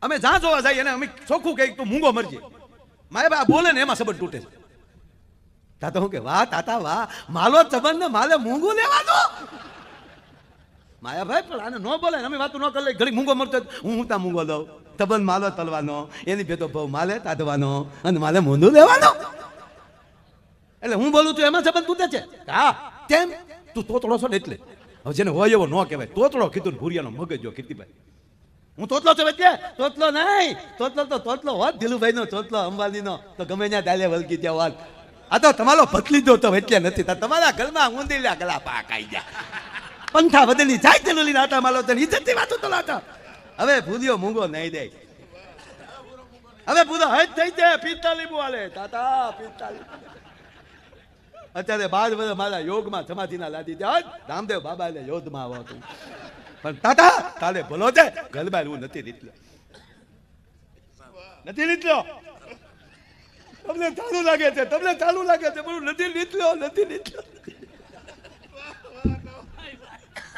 અમે જ્યાં જોવા જઈએ અને અમે ચોખ્ખું કહીએ તું મૂંગો મરજે. મારે બા બોલે ને એમાં સંબંધ તૂટે છે. તાતા હું કે વાહ તાતા વાહ, માલો સંબંધ ને માલે મૂંગું લેવાનું. માયાભાઈ પણ આને ન બોલે અમે વાતું ન કરી લઈ. ઘડી મૂંગો મરતો હું ત્યાં મૂંગો દઉં. સંબંધ માલો તલવાનો, એની ભેતો ભાવ માલે તાતવાનો અને માલે મૂંદું લેવાનો. એટલે હું બોલું છું એમાં સંબંધ તૂટે છે. હા કેમ? તું તોતડો છો ને એટલે. હવે જેને હોય એવો ન કહેવાય. તોતડો કીધું ભૂરિયાનો મગજ જો કીર્તિભાઈ. હું તોતલો છું એટલે તોતલો નહીં. તોતલો તો તોતલો હોત દિલુભાઈ નો, તોતલો અંબાણીનો તો ગમે ત્યાં ડાલે વલકી ત્યાં વાત. આ તો તમારો ભતલી દો તો એટલે નથી. તમારા ઘરમાં ઊંધીલા ગલા પાક આવી ગયા. પંથા બદલી જાય તેનું લઈને આટા માલો તને ઇજ્જતની વાતો તો લાતા. હવે ભૂલ્યો મૂંગો નહીં દે. હવે પૂરો હજ થઈ જાય 45 હાલે તાતા 45. અત્યારે 12 વર્ષ મારા યોગમાં સમાધિના લાદી જાય. રામદેવ બાબા એટલે યોધમાં આવો તું. પણ તાતા તારે ભલો છે ગલબાર હું નથી લીધલો. નથી લીધલો. તમને ચાલુ લાગે છે, તમને ચાલુ લાગે છે, પણ નથી લીધલો, નથી લીધલો.